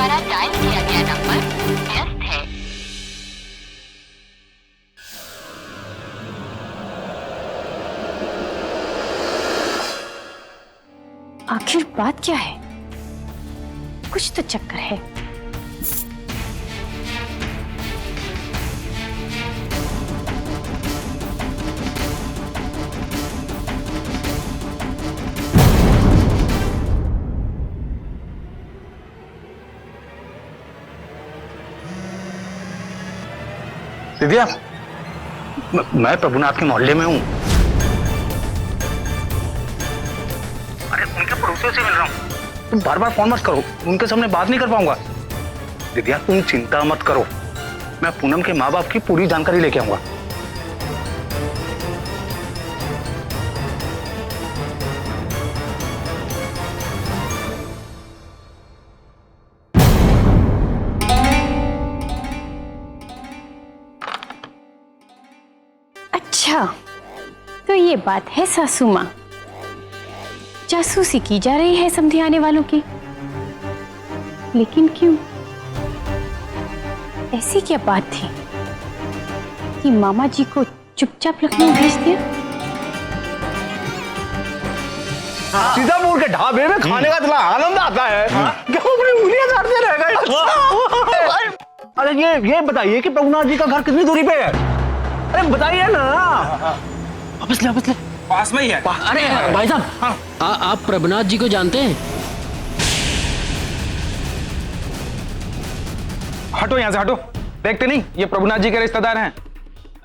द्वारा डायल किया गया नंबर व्यस्त है। आखिर बात क्या है? कुछ तो चक्कर है। दिव्या, मैं प्रभुनाथ के मोहल्ले में हूँ। अरे उनके पड़ोसियों से मिल रहा हूँ। तुम बार बार फोन मत करो, उनके सामने बात नहीं कर पाऊंगा। दिव्या तुम चिंता मत करो, मैं पूनम के माँ बाप की पूरी जानकारी लेके आऊंगा। अच्छा, तो ये बात है सासू माँ, जासूसी की जा रही है समधी आने वालों की। लेकिन क्यों? ऐसी क्या बात थी कि मामा जी को चुपचाप लखनऊ भेज दिया? सीतापुर के ढाबे में खाने का इतना आनंद आता है कि वो अपनी उंगलियां चाटते रह गए। अरे ये बताइए कि प्रभुनाथ जी का घर कितनी दूरी पे है? अरे बताइए ना। वापस ले, पास में ही है। अरे भाई साहब, आप प्रभुनाथ जी को जानते हैं? हटो यहाँ से, हटो। देखते नहीं ये प्रभुनाथ जी के रिश्तेदार हैं।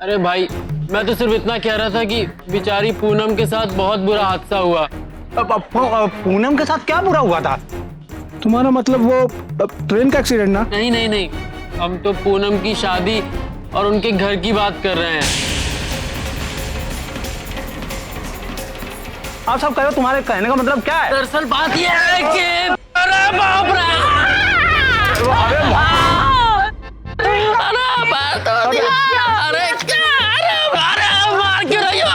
अरे भाई, मैं तो सिर्फ इतना कह रहा था कि बेचारी पूनम के साथ बहुत बुरा हादसा हुआ। पूनम के साथ क्या बुरा हुआ था? तुम्हारा मतलब वो ट्रेन का एक्सीडेंट ना? नहीं, हम तो पूनम की शादी और उनके घर की बात कर रहे हैं। आप सब कहो, तुम्हारे कहने का मतलब क्या है? दरअसल बात ये है कि अरे बाप रे, अरे मार क्यों रही हो?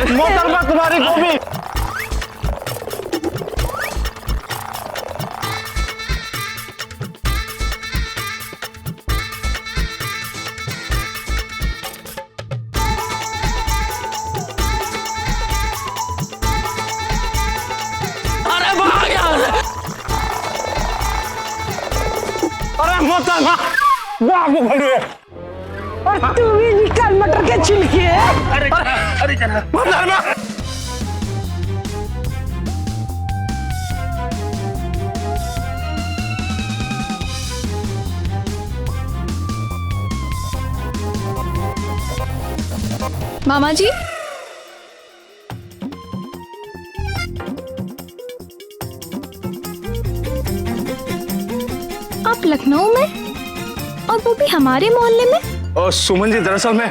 मोहतरमा तुम्हारी को भी। अरे भाग यहाँ से। अरे मोहतरमा, भाग बढ़िए। और तू भी निकाल मटर के छिलके। अरे चला मोहतरमा। मामा जी, आप लखनऊ में और वो भी हमारे मोहल्ले में? और सुमन जी, दरअसल मैं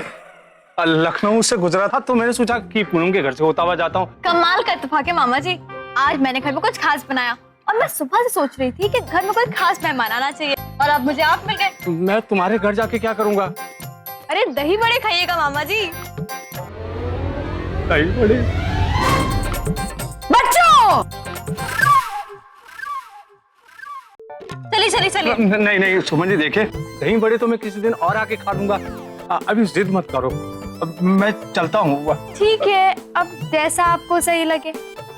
लखनऊ से गुजरा था तो मैंने सोचा कि पूनम के घर से होता हुआ जाता हूँ। कमाल का इत्तेफाक है मामा जी, आज मैंने घर में कुछ खास बनाया और मैं सुबह से सोच रही थी कि घर में कोई खास मेहमान आना चाहिए और अब मुझे आप मिल गए। मैं तुम्हारे घर जाके क्या करूँगा? अरे दही बड़े खाइएगा मामा जी। दही बड़े? बच्चों, चलिए। नहीं सुमन जी, देखे दही बड़े तो मैं किसी दिन और आके खा लूंगा। अभी जिद मत करो, अब मैं चलता हूँ। ठीक है, अब जैसा आपको सही लगे,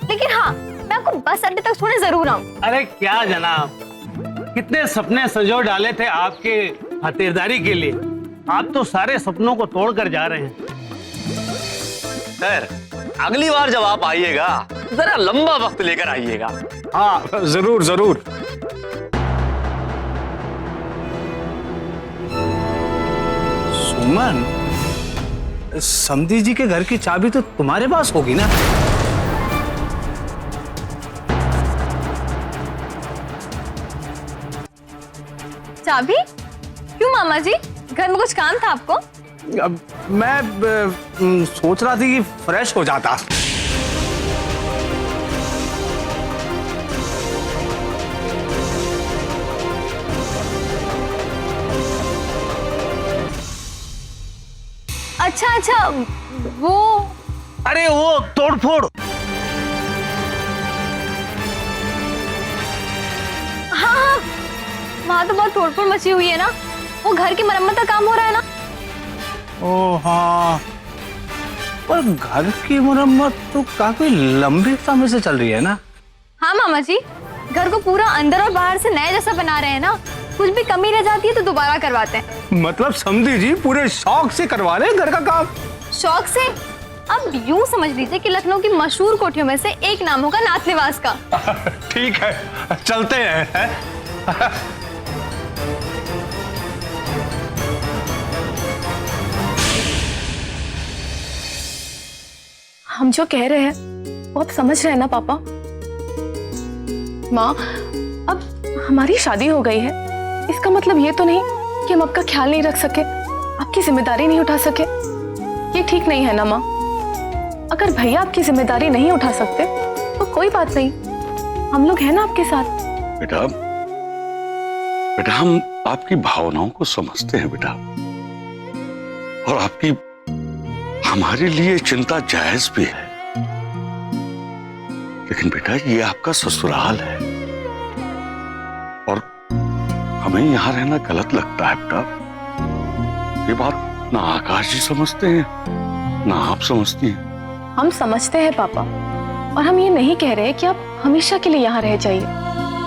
लेकिन हाँ, मैं आपको बस अड्डे तक छोड़ने जरूर आऊँ। अरे क्या जनाब, कितने सपने संजो डाले थे आपके खातिरदारी के लिए, आप तो सारे सपनों को तोड़ कर जा रहे हैं। सर, अगली बार जब आप आइएगा जरा लंबा वक्त लेकर आइएगा। हाँ जरूर। सुमन, समधी जी के घर की चाबी तो तुम्हारे पास होगी ना? चाबी? क्यों मामा जी, घर में कुछ काम था आपको? अब मैं सोच रहा थी कि फ्रेश हो जाता। अच्छा, वो अरे वो तोड़फोड़, वहाँ तो बहुत तोड़फोड़ मची हुई है ना, वो घर की मरम्मत का काम हो रहा है ना। ओ हाँ, पर घर की मरम्मत तो काफी लंबे समय से चल रही है ना। हाँ मामा जी, घर को पूरा अंदर और बाहर से नए जैसा बना रहे हैं ना, कुछ भी कमी रह जाती है तो दोबारा करवाते हैं। मतलब समझी जी पूरे शौक से करवा रहे हैं घर का काम। शौक से? अब यूं समझ लीजिए कि लखनऊ की मशहूर कोठियों में से एक नाम होगा नाथ निवास का। ठीक है, चलते हैं। हम जो कह रहे हैं वो आप समझ रहे हैं ना पापा? माँ, अब हमारी शादी हो गई है, इसका मतलब ये तो नहीं कि हम आपका ख्याल नहीं रख सके, आपकी जिम्मेदारी नहीं उठा सके। ये ठीक नहीं है ना माँ? अगर भैया आपकी जिम्मेदारी नहीं उठा सकते तो कोई बात नहीं, हम लोग हैं ना आपके साथ। बेटा, बेटा हम आपकी भावनाओं को समझते हैं बेटा, और आपकी हमारे लिए चिंता जायज भी है, लेकिन बेटा ये आपका ससुराल है और हमें यहां रहना गलत लगता है बेटा। ये बात ना आकाश जी समझते हैं ना आप समझती हैं। हम समझते हैं पापा, और हम ये नहीं कह रहे कि आप हमेशा के लिए यहाँ रह जाइए,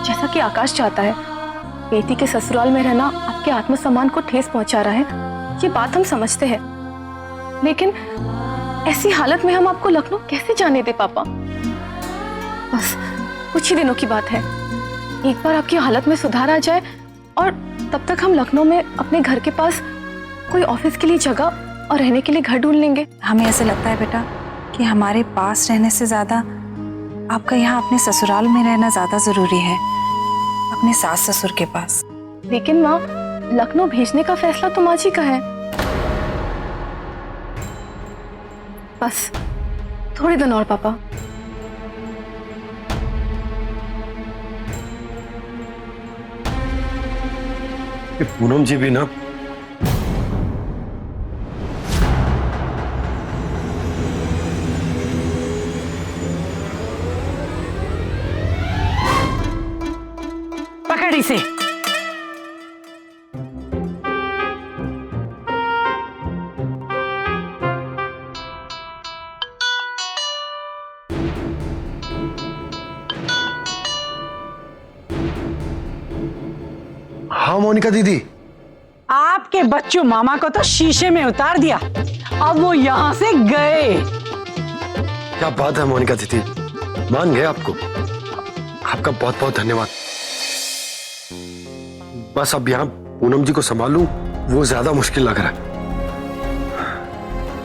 जैसा कि आकाश चाहता है। बेटी के ससुराल में रहना आपके आत्मसम्मान को ठेस पहुंचा रहा है, ये बात हम समझते हैं, लेकिन ऐसी हालत में हम आपको लखनऊ कैसे जाने दे पापा? बस कुछ ही दिनों की बात है, एक बार आपकी हालत में सुधार आ जाए और तब तक हम लखनऊ में अपने घर के पास कोई ऑफिस के लिए जगह और रहने के लिए घर ढूंढ लेंगे। हमें ऐसे लगता है बेटा कि हमारे पास रहने से ज्यादा आपका यहाँ अपने ससुराल में रहना ज्यादा जरूरी है, अपने सास ससुर के पास। लेकिन माँ, लखनऊ भेजने का फैसला तो माँ जी का है। बस थोड़े दिन और पापा। पूनम जी भी ना पकड़ इसे। हाँ मोनिका दीदी, आपके बच्चों मामा को तो शीशे में उतार दिया, अब वो यहाँ से गए। क्या बात है मोनिका दीदी, मान गए आपको, आपका बहुत बहुत धन्यवाद। बस अब यहाँ पूनम जी को संभालूं वो ज्यादा मुश्किल लग रहा है।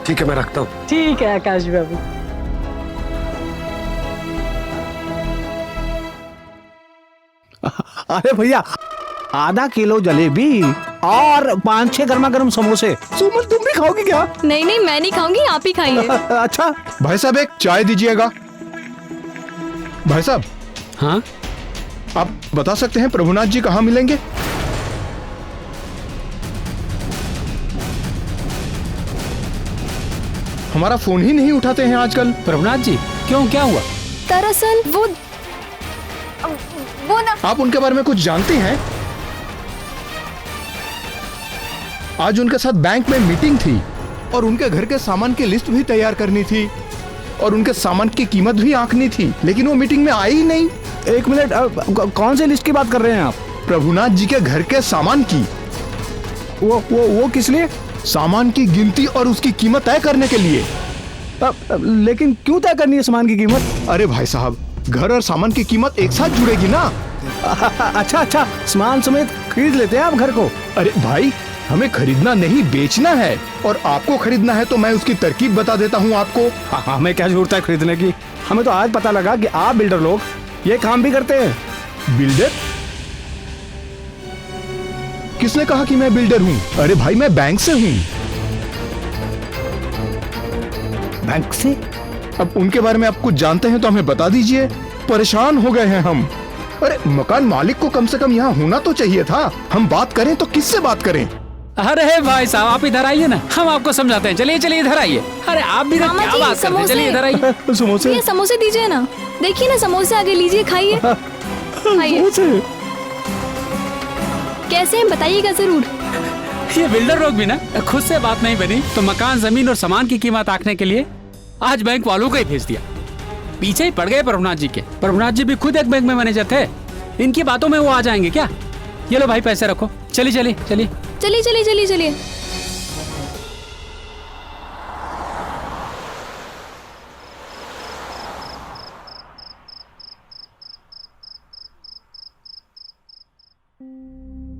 ठीक है मैं रखता हूँ। ठीक है आकाश बाबू। अरे भैया, आधा किलो जलेबी और 5-6 गर्मा गर्म समोसे। सुमन तुम भी खाओगी क्या? नहीं नहीं, मैं नहीं खाऊंगी, आप ही खाइए। अच्छा भाई साहब एक चाय दीजिएगा। भाई साहब, हाँ आप बता सकते हैं प्रभुनाथ जी कहाँ मिलेंगे? हमारा फोन ही नहीं उठाते हैं आजकल। प्रभुनाथ जी, क्यों, क्या हुआ? दरअसल वो ना, आप उनके बारे में कुछ जानते हैं? आज उनके साथ बैंक में मीटिंग थी और उनके घर के सामान की लिस्ट भी तैयार करनी थी और उनके सामान की कीमत भी आंकनी थी, लेकिन वो मीटिंग में आई ही नहीं। एक मिनट, कौन से लिस्ट की बात कर रहे हैं आप? प्रभुनाथ जी के घर के सामान की। वो किस लिए? सामान की गिनती और उसकी कीमत तय करने के लिए। लेकिन क्यों तय करनी है सामान की कीमत? अरे भाई साहब, घर और सामान की कीमत एक साथ जुड़ेगी ना। अच्छा, सामान समेत खरीद लेते हैं आप घर को? अरे भाई, हमें खरीदना नहीं बेचना है, और आपको खरीदना है तो मैं उसकी तरकीब बता देता हूँ आपको। हमें क्या जरूरत है खरीदने की? हमें तो आज पता लगा कि आप बिल्डर लोग ये काम भी करते हैं। बिल्डर? किसने कहा कि मैं बिल्डर हूँ? अरे भाई, मैं बैंक से हूँ। बैंक से? अब उनके बारे में आप कुछ जानते हैं तो हमें बता दीजिए, परेशान हो गए हैं हम। अरे मकान मालिक को कम से कम यहाँ होना तो चाहिए था। हम बात करें तो किससे बात करें? अरे भाई साहब, आप इधर आइए ना, हम आपको समझाते हैं। चलिए चलिए इधर आइए। अरे आप भी क्या बात करते हैं? चलिए इधर आइए। समोसे? ये समोसे दीजिए ना, देखिए ना, समोसे आगे लीजिए, खाइए खाइए। कैसे हैं बताइएगा जरूर। ये बिल्डर लोग भी ना खुद से बात नहीं बनी तो मकान, जमीन और सामान की कीमत आंकने के लिए आज बैंक वालों को ही भेज दिया। पीछे ही पड़ गए प्रभुनाथ जी के। प्रभुनाथ जी भी खुद एक बैंक में मैनेजर थे। इनकी बातों में वो आ जाएंगे क्या? ये लो भाई पैसे रखो। चलिए चलिए चलिए चलिए चलिए चलिए चलिए।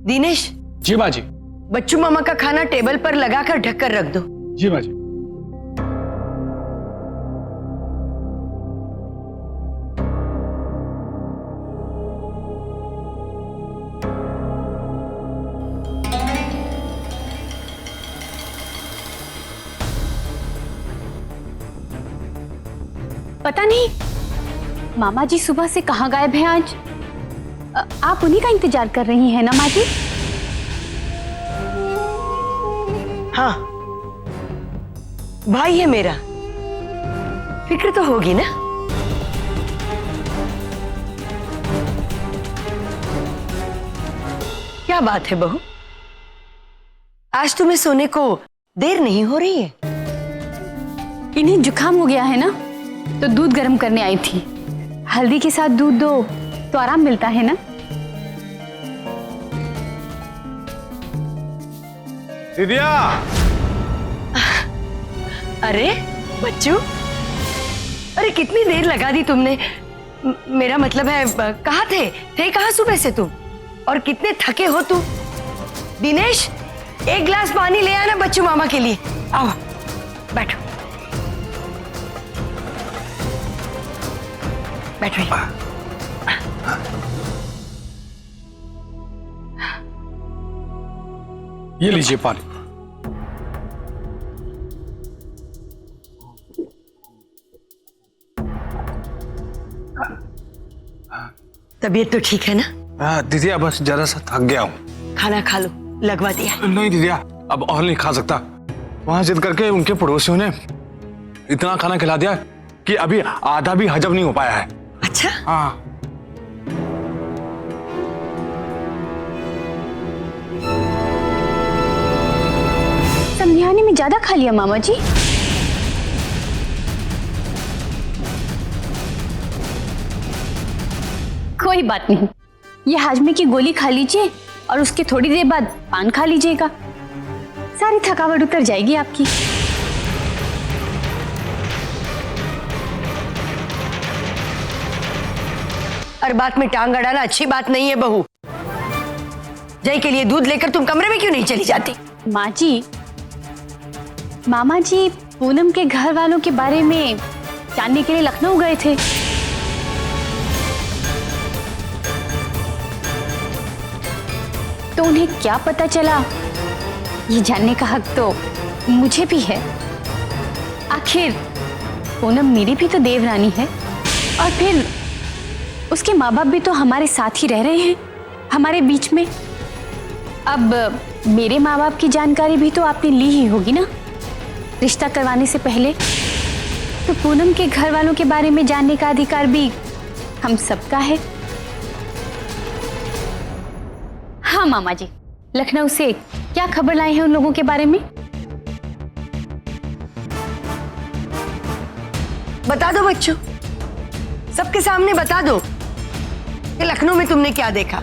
दिनेश। जी माँ जी। बच्चू मामा का खाना टेबल पर लगाकर ढककर रख दो। जी माँ जी। पता नहीं मामा जी सुबह से कहाँ गायब हैं आज। आप उन्हीं का इंतजार कर रही हैं ना माँ जी? हाँ, भाई है मेरा, फिक्र तो होगी ना। क्या बात है बहू, आज तुम्हें सोने को देर नहीं हो रही है? इन्हें जुकाम हो गया है ना, तो दूध गर्म करने आई थी। हल्दी के साथ दूध दो तो आराम मिलता है ना। दीदिया। अरे बच्चू, अरे कितनी देर लगा दी तुमने। मेरा मतलब है कहाँ थे कहाँ सुबह से तुम, और कितने थके हो तुम। दिनेश, एक गिलास पानी ले आना बच्चू मामा के लिए। आओ बैठो बैठो। ये लीजिए पानी। तबीयत तो ठीक है ना? दीदिया बस जरा सा थक गया हूँ। खाना खा लो, लगवा दिया। नहीं दीदिया, अब और नहीं खा सकता। वहां जिद करके उनके पड़ोसियों ने इतना खाना खिला दिया कि अभी आधा भी हजम नहीं हो पाया है। अच्छा? हाँ। समझाने में ज्यादा खा लिया मामा जी। कोई बात नहीं, ये हाजमे की गोली खा लीजिए और उसके थोड़ी देर बाद पान खा लीजिएगा, सारी थकावट उतर जाएगी आपकी। हर बात में टांग अड़ाना अच्छी बात नहीं है बहू। जय के लिए दूध लेकर तुम कमरे में क्यों नहीं चली जाती? माँ जी, मामा जी पूनम के घर वालों के बारे में जानने के लिए लखनऊ गए थे। तो उन्हें क्या पता चला, ये जानने का हक तो मुझे भी है। आखिर पूनम मेरी भी तो देवरानी है, और फिर उसके माँ बाप भी तो हमारे साथ ही रह रहे हैं, हमारे बीच में। अब मेरे माँ बाप की जानकारी भी तो आपने ली ही होगी ना रिश्ता करवाने से पहले। तो पूनम के घर वालों के बारे में जानने का अधिकार भी हम सबका है। हाँ मामा जी, लखनऊ से क्या खबर लाए हैं उन लोगों के बारे में? बता दो बच्चों, सबके सामने बता दो कि लखनऊ में तुमने क्या देखा।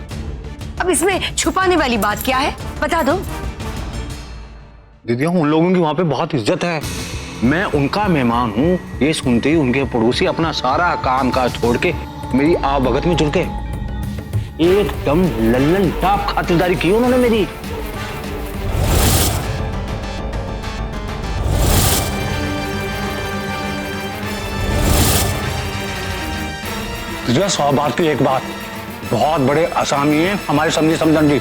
अब इसमें छुपाने वाली बात क्या है, बता दो। दीदी उन लोगों की वहां पे बहुत इज्जत है, मैं उनका मेहमान हूँ। ये सुनते ही उनके पड़ोसी अपना सारा काम काज छोड़ के मेरी आवभगत में जुड़ के एकदम लल्लन टाप खातिरदारी की उन्होंने मेरी। तुझे 100 बात की एक बात, बहुत बड़े आसामी हैं हमारे समझी समझन जी,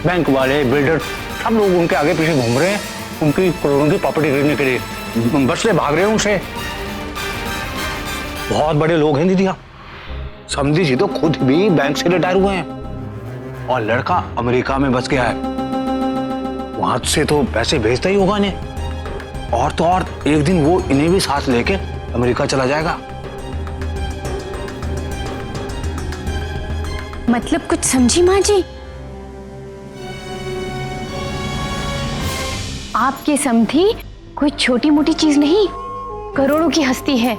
बैंक वाले, बिल्डर, सब लोग उनके आगे पीछे घूम रहे हैं उनकी करोड़ों की प्रॉपर्टी खरीदने के लिए, बचते भाग रहे हैं उनसे। बहुत बड़े लोग हैं दीदी। समझी जी तो खुद भी बैंक से रिटायर हुए हैं और लड़का अमेरिका में बस गया है, वहां से तो पैसे भेजता ही होगा इन्हें, और तो और एक दिन वो इन्हें भी साथ लेके अमेरिका चला जाएगा। मतलब कुछ समझी माँ जी? आपके समधी कोई छोटी मोटी चीज नहीं, करोड़ों की हस्ती है।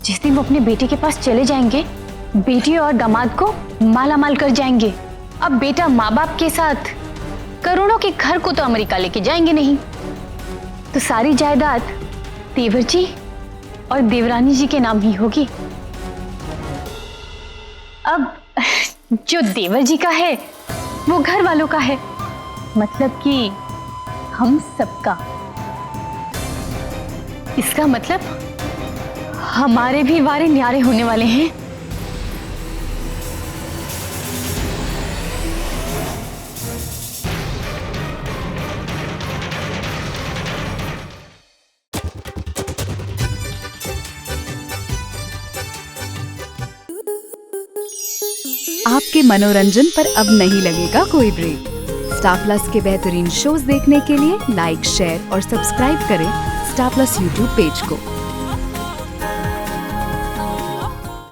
जिस दिन वो अपने बेटे के पास चले जाएंगे, बेटी और दामाद को माला माल कर जाएंगे। अब बेटा माँ बाप के साथ करोड़ों के घर को तो अमेरिका लेके जाएंगे नहीं, तो सारी जायदाद देवर जी और देवरानी जी के नाम ही होगी। अब जो देवर जी का है वो घर वालों का है, मतलब कि हम सबका। इसका मतलब हमारे भी वारे न्यारे होने वाले हैं। आपके मनोरंजन पर अब नहीं लगेगा कोई ब्रेक। स्टार प्लस के बेहतरीन शोज देखने के लिए लाइक, शेयर और सब्सक्राइब करें स्टार प्लस यूट्यूब पेज को।